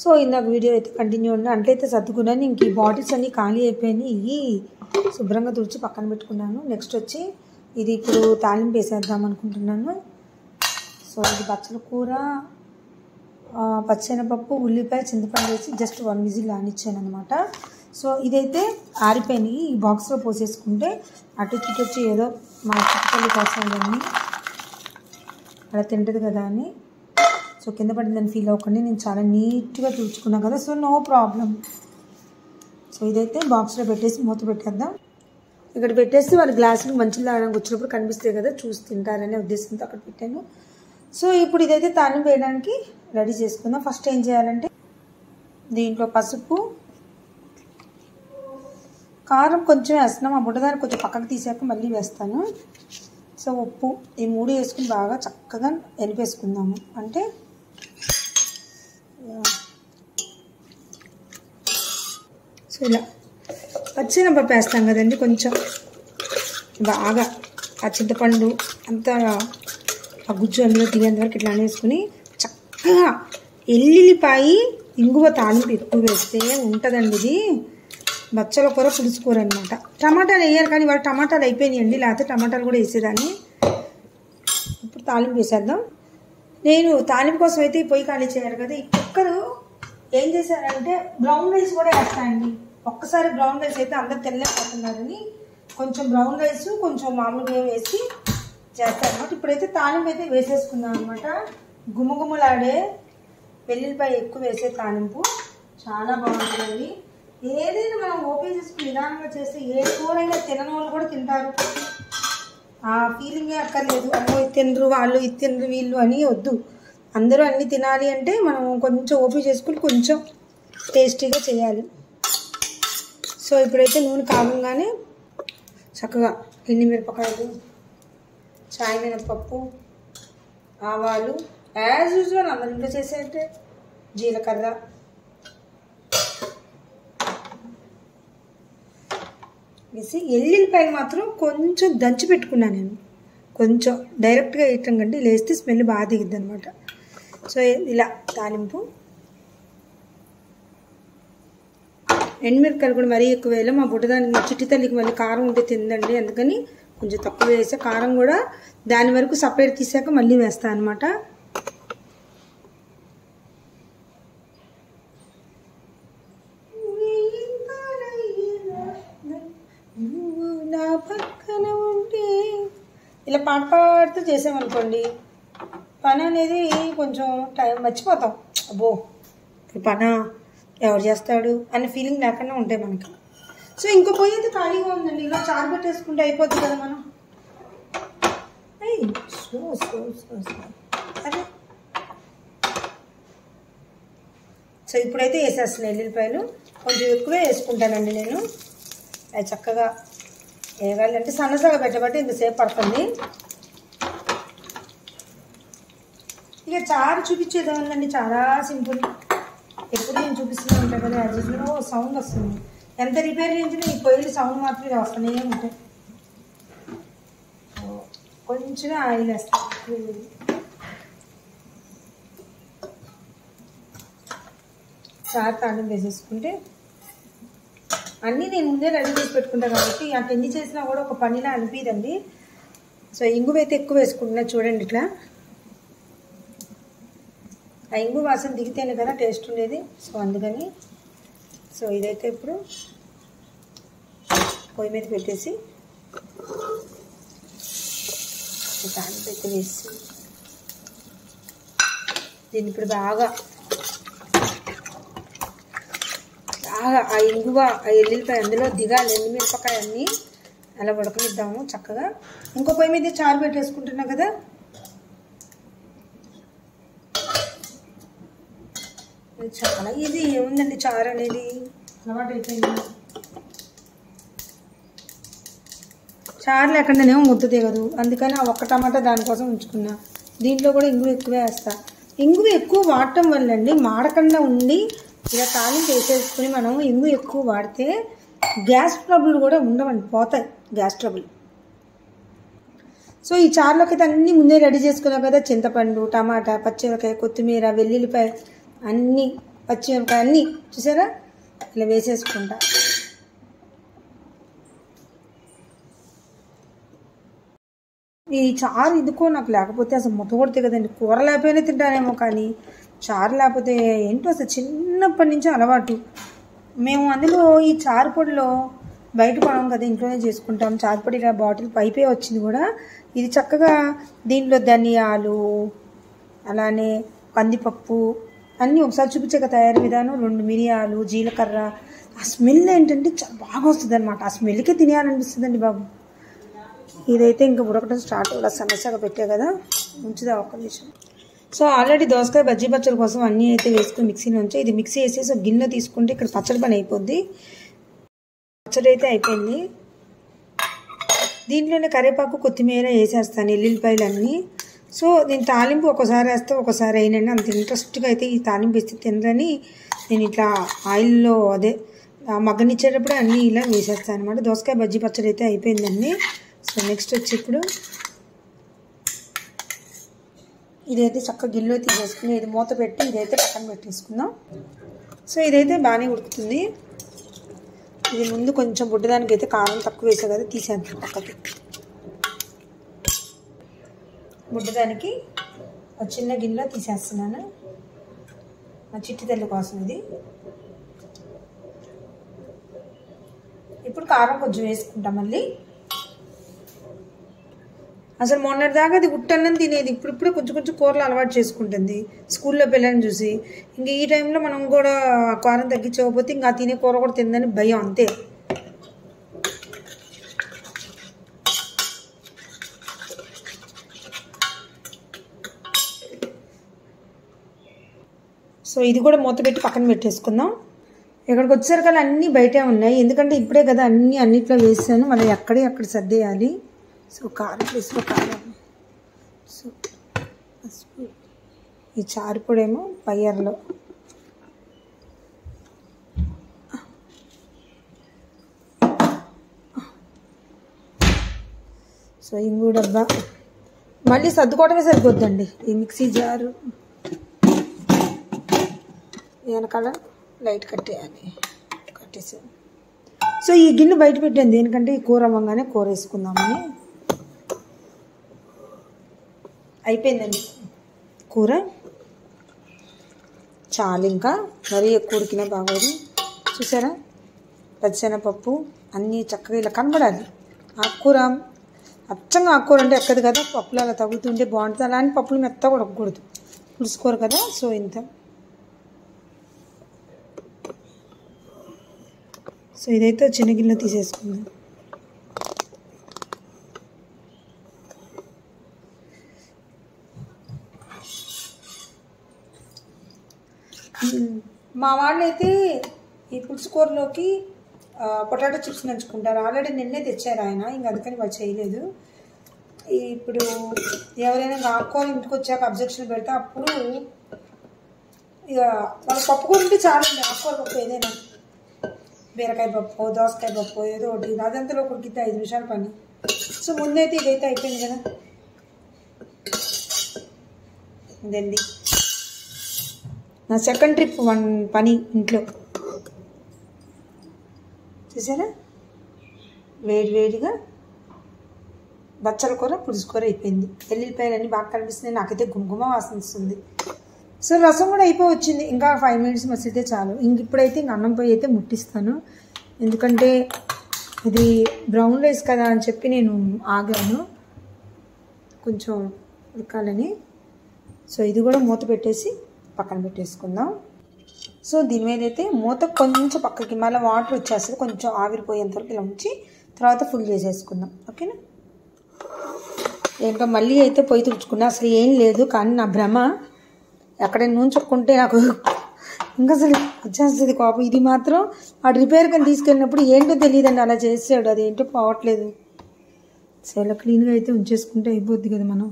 So ఇందాక video అయితే continue ఉండి అంట్లయితే సర్దుకున్నాను. ఇంక ఈ బాటిల్స్ అన్నీ ఖాళీ అయిపోయినాయి. శుభ్రంగా తుడిచి పక్కన పెట్టుకున్నాను. నెక్స్ట్ వచ్చి ఇది ఇప్పుడు తాలింపు వేసేద్దాం అనుకుంటున్నాను. సో ఇది బచ్చల కూర, పచ్చెనపప్పు, ఉల్లిపాయ, చింతపండు వేసి జస్ట్ 1 విజిల్ ఆనిచ్చాను అనమాట. సో ఇదైతే ఆరిపోయినాయి. ఈ బాక్స్లో పోసేసుకుంటే అటు ఇటు వచ్చి ఏదో మా చిట్టుపల్లి కోసం అలా తింటుంది కదా అని. సో కింద పడిందని ఫీల్ అవ్వకండి, నేను చాలా నీట్గా తుడుచుకున్నాను కదా, సో నో ప్రాబ్లం. సో ఇదైతే బాక్స్లో పెట్టేసి మూత పెట్టేద్దాం. ఇక్కడ పెట్టేసి వాళ్ళ గ్లాసులు మంచిగా తాగడానికి వచ్చినప్పుడు కనిపిస్తాయి కదా, చూసి తింటారనే ఉద్దేశంతో అక్కడ పెట్టాను. సో ఇప్పుడు ఇదైతే తాలింపు వేయడానికి రెడీ చేసుకుందాం. ఫస్ట్ ఏం చేయాలంటే దీంట్లో పసుపు, కారం కొంచెం వేస్తున్నాం. ఆ బుడ్డదాన్ని కొంచెం పక్కకు తీసాక మళ్ళీ వేస్తాను. సో ఉప్పు, ఈ 3 వేసుకుని బాగా చక్కగా ఎనిపేసుకుందాము. అంటే సో ఇలా పచ్చెనపప్పు వేస్తాం కదండి, కొంచెం బాగా ఆ చింతపండు అంతా ఆ గుజ్జు అందులో దిగేంత వరకు ఇట్లా వేసుకుని చక్కగా ఎల్లుల్లిపాయి, ఇంగువ తాలింపు ఎక్కువ వేస్తే ఉంటుందండి ఇది బచ్చల కూర, పులుసు కూర అనమాట. టమాటాలు వేయాలి కానీ వాళ్ళు టమాటాలు అయిపోయినాయండి, లేకపోతే టమాటాలు కూడా వేసేదాన్ని. ఇప్పుడు తాలింపు వేసేద్దాం. నేను తాలింపు కోసం అయితే పొయ్యి ఖాళీ చేయాలి కదా. ఈ కుక్కరు ఏం చేశారంటే బ్రౌన్ రైస్ కూడా వేస్తాయండి. ఒక్కసారి బ్రౌన్ రైస్ అయితే అందరు తెల్లకపోతున్నారని కొంచెం బ్రౌన్ రైస్ కొంచెం మామూలుగా వేసి చేస్తాను అనమాట. ఇప్పుడైతే తాలింపు అయితే వేసేసుకున్నాం అనమాట. గుమగుమలాడే వెల్లుల్లిపాయ ఎక్కువ వేసే తాలింపు చాలా బాగుంటుందండి. ఏదైనా మనం ఓపెన్ చేసుకుని నిదానంగా చేస్తే ఏ కూరైనా తినని వాళ్ళు కూడా తింటారు. ఆ ఫీలింగే అక్కర్లేదు, అమ్మో ఇది తినరు వాళ్ళు, ఇది తినరు వీళ్ళు అని వద్దు. అందరూ అన్నీ తినాలి అంటే మనం కొంచెం ఓపెన్ చేసుకుని కొంచెం టేస్టీగా చేయాలి. సో ఇప్పుడైతే నూనె కాగంగానే చక్కగా ఎండుమిరపకాయలు, చాయ్ మినపప్పు, ఆవాలు, యాజ్ యూజువల్ అందరి ఇంట్లో చేసేటే జీలకర్ర, వేసి ఎల్లుల్లిపాయలు మాత్రం కొంచెం దంచి పెట్టుకున్నాను నేను. కొంచెం డైరెక్ట్గా వేయటం కంటే ఇలా వేస్తే స్మెల్ బాగా దిగుద్ది అనమాట. సో ఇలా తాలింపు, ఎండుమిరపకాయలు కూడా మరీ ఎక్కువ వేయాలి. మా బుడ్డదానికి, మా చిట్టి తల్లికి మళ్ళీ కారం ఉంటే తిందండి, అందుకని కొంచెం తక్కువ వేసా. కారం కూడా దాని వరకు సపరేట్ తీసాక మళ్ళీ వేస్తాను అనమాట. నా పక్కన ఉంటే ఇలా పాట పాడుతూ చేసామనుకోండి, పని అనేది కొంచెం టైం మర్చిపోతాం. అబ్బో ఇప్పుడు పని ఎవరు చేస్తాడు అనే ఫీలింగ్ లేకుండా ఉంటాయి మనకి. సో ఇంకో పొయ్యి అయితే ఖాళీగా ఉందండి, ఇలా చారు పెట్టేసుకుంటే అయిపోద్ది కదా మనం. అదే సో ఇప్పుడైతే వేసేస్తున్నాను ఎల్లుల్లిపాయలు. కొంచెం ఎక్కువే వేసుకుంటానండి నేను. అది చక్కగా వేయాలి అంటే సన్నసగా పెట్టబట్టి ఇంతసేపు పడుతుంది. ఇక చారు చూపించేది ఉందండి, చాలా సింపుల్. ఎప్పుడు నేను చూపిస్తూనే ఉంటాను కదా, యాజ్లో సౌండ్ వస్తుంది. ఎంత రిపేర్ చేయించినా ఈ పొయ్యిలు సౌండ్ మాత్రం ఇది వస్తూనే ఉంటాయి. కొంచెం ఆయిల్ వేస్తాను. చారు తాళం వేసేసుకుంటే అన్నీ నేను ముందే రెడీ చేసి పెట్టుకుంటాను కాబట్టి అటు ఎన్ని చేసినా కూడా ఒక పనిలా అనిపిదండి. సో ఇంగువ అయితే ఎక్కువ వేసుకుంటున్నా చూడండి ఇట్లా. ఆ ఇంగు వాసన దిగితేనే కదా టేస్ట్ ఉండేది. సో అందుకని సో ఇదైతే ఇప్పుడు పొయ్యి మీద పెట్టేసి దాన్ని పెట్టి వేసి దీన్ని ఇప్పుడు బాగా ఆ ఇంగువ, ఆ ఎల్లుల్లిపాయ అందులో దిగాలి, ఎండుమిరపకాయ అన్నీ అలా ఉడకనిద్దాము చక్కగా. ఇంకో పొయ్యి మీద చారు పెట్టేసుకుంటున్నా కదా. చాలా ఈజీ ఏముందండి చారు అనేది, అలవాటు అయిపోయింది. చారు లేకుండానేమో ముద్ద దిగదు, అందుకని ఆ ఒక్క టమాటా దానికోసం ఉంచుకున్నా. దీంట్లో కూడా ఇంగువ ఎక్కువే వేస్తా. ఇంగువ ఎక్కువ వాడటం వల్ల అండి మాడకుండా ఉండి ఇలా తాలింపు వేసేసుకుని మనం ఇంగువ ఎక్కువ వాడితే గ్యాస్ ట్రబుల్ కూడా ఉండవండి, పోతాయి గ్యాస్ ట్రబుల్. సో ఈ చారులోకి అయితే అన్నీ ముందే రెడీ చేసుకున్నాం కదా, చింతపండు, టమాటా, పచ్చిమిరపకాయ, కొత్తిమీర, వెల్లుల్లిపాయ అన్నీ పచ్చిమిరపకాయ అన్నీ చూసారా ఇలా వేసేసుకుంటా. ఈ చారు ఎందుకో నాకు లేకపోతే అసలు ముద్ద కొడితే కదండి, కూర లేకపోయినా తింటానేమో కానీ చారు లేకపోతే ఏంటో అసలు చిన్నప్పటి నుంచి అలవాటు. మేము అందులో ఈ చారు పొడిలో బయట కొనం కదా, ఇంట్లోనే చేసుకుంటాం. చారు పొడి ఇలా బాటిల్ పైపే వచ్చింది కూడా. ఇది చక్కగా దీంట్లో ధనియాలు అలానే కందిపప్పు అన్నీ ఒకసారి చూపించాక తయారీ విధానం. 2 మిరియాలు, జీలకర్ర. ఆ స్మెల్ ఏంటంటే చాలా బాగా వస్తుంది అనమాట. ఆ స్మెల్కే తినేయాలనిపిస్తుందండి బాబు. ఇదైతే ఇంకా ఉడకటం స్టార్ట్ అవ్వాలి. సమస్యగా పెట్టే కదా, ఉంచుదా ఒక్క నిమిషం. సో ఆల్రెడీ దోసకాయ బజ్జీ పచ్చడి కోసం అన్నీ అయితే వేసుకుని మిక్సీలో ఉంచి ఇది మిక్సీ వేసేసి ఒక గిన్నె తీసుకుంటే ఇక్కడ పచ్చడి పని అయిపోద్ది. పచ్చడి అయితే అయిపోయింది. దీంట్లోనే కరివేపాకు కొత్తిమీర వేసేస్తాను, ఎల్లుల్లిపాయలు అన్నీ. సో నేను తాలింపు ఒకసారి వేస్తే ఒకసారి అయినండి. అంత ఇంట్రెస్ట్గా అయితే ఈ తాలింపు వేస్తే తినరని నేను ఇట్లా ఆయిల్లో అదే మగ్గనిచ్చేటప్పుడే అన్నీ ఇలా వేసేస్తాను అనమాట. దోసకాయ బజ్జీ పచ్చడి అయితే అయిపోయిందండి. సో నెక్స్ట్ వచ్చి ఇప్పుడు ఇదైతే చక్కగా గిన్నెలో తీసేసుకుని ఇది మూత పెట్టి ఇదైతే పక్కన పెట్టేసుకుందాం. సో ఇదైతే బాగానే ఉడుకుతుంది. ఇది ముందు కొంచెం బుడ్డదానికి అయితే కారం తక్కువ వేసా కదా, తీసేద్దాం పక్కకి. బుడ్డదానికి ఒక చిన్న గిన్నెలో తీసేస్తున్నాను, మా చిట్టి తల్లి కోసం ఇది. ఇప్పుడు కారం కొంచెం వేసుకుంటాం మళ్ళీ. అసలు మొన్నటి దాకా అది ఉట్టన్నం తినేది, ఇప్పుడిప్పుడే కొంచెం కొంచెం కూరలు అలవాటు చేసుకుంటుంది స్కూల్లో పిల్లల్ని చూసి. ఇంక ఈ టైంలో మనం కూడా కారం తగ్గించకపోతే ఇంకా తినే కూర కూడా తిందని భయం అంతే. సో ఇది కూడా మూత పెట్టి పక్కన పెట్టేసుకుందాం. ఇక్కడికి వచ్చేసరికి అన్నీ బయటే ఉన్నాయి, ఎందుకంటే ఇప్పుడే కదా అన్నిట్లో వేసాను, మళ్ళీ అక్కడ సర్దేయాలి. సో కారం ప్లేస్లో కారం, సో ఈ చారు పొడేమో పయ్యర్లో. సో ఇంగు డబ్బా మళ్ళీ సర్దుకోవడమే సరిపోద్దండి. ఈ మిక్సీ జారు వెనకాల లైట్ కట్టేసాను. సో ఈ గిన్నె బయట పెట్టాను దేనికంటే ఈ కూర అవ్వగానే కూర వేసుకుందామని. అయిపోయిందండి కూర, చాలు. ఇంకా మరీ ఎక్కువ ఉడికినా బాగోదు. చూసారా పచ్చెనపప్పు అన్నీ చక్కగా ఇలా కనబడాలి. ఆకుకూర అచ్చంగా ఆకుకూర అంటే ఎక్కదు కదా, పప్పులు అలా తగ్గుతుంటే బాగుంటుంది. అలాంటి పప్పులు మెత్తగా ఉడకకూడదు, పులుసుకోరు కదా. సో ఇంత. సో ఇదైతే చిన్న గిన్నె తీసేసుకుందాం. మా వాళ్ళు అయితే ఈ పులుసు కూరలోకి పొటాటో చిప్స్ నంచుకుంటారు. ఆల్రెడీ నిన్నే తెచ్చారు ఆయన, ఇంక అందుకని వాళ్ళు చేయలేదు. ఇప్పుడు ఎవరైనా ఆకుకూర ఇంటికి వచ్చాక అబ్జెక్షన్ పెడితే అప్పుడు ఇక వాళ్ళ పప్పు కూర ఉంటే చాలండి. ఆకుకూర పప్పు ఏదైనా బీరకాయ పప్పు, దోసకాయ పప్పు ఏదో ఒకటి అదంతలో ఉడికితే 5 నిమిషాల పని. సో ముందైతే ఇదైతే అయిపోయింది కదా. ఇదండి నా సెకండ్ ట్రిప్ పని ఇంట్లో. చూసారా వేడిగా బచ్చల కూర పులుసు కూర అయిపోయింది. ఎల్లుల్లిపాయలన్నీ బాగా కనిపిస్తున్నాయి, నాకైతే గుమగుమ వాసన వస్తుంది. సో రసం కూడా అయిపోవచ్చింది, ఇంకా 5 మినిట్స్ మసిలితే చాలు. ఇప్పుడైతే ఇంక అన్నం పోయి అయితే ముట్టిస్తాను, ఎందుకంటే ఇది బ్రౌన్ రైస్ కదా అని చెప్పి నేను ఆగాను కొంచెం ఉడకాలని. సో ఇది కూడా మూత పెట్టేసి పక్కన పెట్టేసుకుందాం. సో దీని మీద అయితే మూత కొంచెం పక్కకి మళ్ళీ వాటర్ వచ్చేస్తుంది, కొంచెం ఆవిరిపోయేంతవరకు ఇలా ఉంచి తర్వాత ఫుల్ చేసేసుకుందాం. ఓకేనా. ఇంకా మళ్ళీ అయితే పొయ్యి తుడుచుకున్నా, అసలు ఏం లేదు కానీ నా భ్రమ. ఎక్కడైనా నూనె నాకు ఇంకా అసలు వచ్చేస్తుంది కోపం. ఇది మాత్రం ఆ రిపేర్ కానీ తీసుకెళ్ళినప్పుడు ఏంటో తెలియదండి, అలా చేసాడు, అది ఏంటో పోవట్లేదు. సో ఇలా క్లీన్గా అయితే ఉంచేసుకుంటే అయిపోద్ది కదా మనం.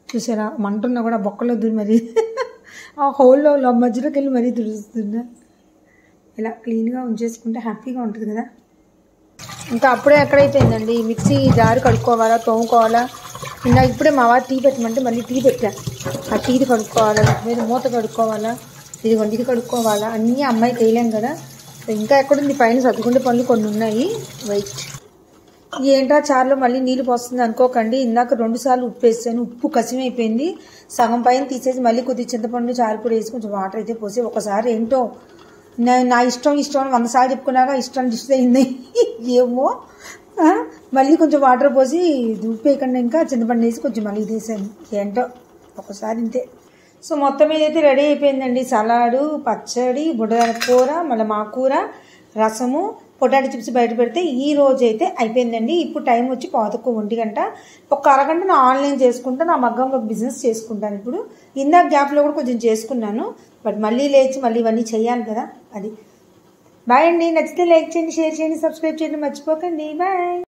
చూసారా మంటున్నా కూడా బొక్కలో దూరి మరి ఆ హోల్లో మధ్యలోకి వెళ్ళి మరీ తుడుస్తున్నా. ఇలా క్లీన్గా ఉంచేసుకుంటే హ్యాపీగా ఉంటుంది కదా. ఇంకా అప్పుడే ఎక్కడైపోయిందండి, మిక్సీ జారు కడుక్కోవాలా, తోముకోవాలా. ఇప్పుడే మా వారు టీ పెట్టమంటే మళ్ళీ టీ పెట్టా, ఆ టీది కడుక్కోవాలా, మీద మూత కడుక్కోవాలా. ఇదిగోండి ఇది కడుక్కోవాలా, అన్నీ అమ్మాయి తేలేం కదా. ఇంకా ఎక్కడుంది పైన సర్దుకుంటే పనులు కొన్ని ఉన్నాయి. వెయిట్. ఏంటా చారులో మళ్ళీ నీళ్ళు పోస్తుంది అనుకోకండి. ఇందాక 2 సార్లు ఉప్పు వేసాను, ఉప్పు కసిమైపోయింది. సగం పైన తీసేసి మళ్ళీ కొద్దిగా చింతపండు చారుపొడి వేసి కొంచెం వాటర్ అయితే పోసి ఒకసారి ఏంటో నా ఇష్టం 100 సార్లు చెప్పుకున్నాక ఇష్టం డిస్ట్ అయింది. ఏమో మళ్ళీ కొంచెం వాటర్ పోసి ఉప్పు వేయకుండా ఇంకా చింతపండు వేసి కొంచెం మళ్ళీ తీసాను. ఏంటో ఒకసారి ఇంతే. సో మొత్తం మీద అయితే రెడీ అయిపోయిందండి. సలాడు, పచ్చడి, బుడగల కూర, మళ్ళీ మా కూర, రసము, పొటాటో చిప్స్ బయట పెడితే ఈ రోజు అయితే అయిపోయిందండి. ఇప్పుడు టైం వచ్చి 11 గంట. ఒక అరగంట నా ఆన్లైన్ చేసుకుంటా, నా మగ్గం వర్క్ బిజినెస్ చేసుకుంటాను. ఇప్పుడు ఇందాక గ్యాప్లో కూడా కొంచెం చేసుకున్నాను, బట్ మళ్ళీ లేచి మళ్ళీ ఇవన్నీ చేయాలి కదా. అది బాయ్ అండి. నచ్చితే లైక్ చేయండి, షేర్ చేయండి, సబ్స్క్రైబ్ చేయండి మర్చిపోకండి. బాయ్.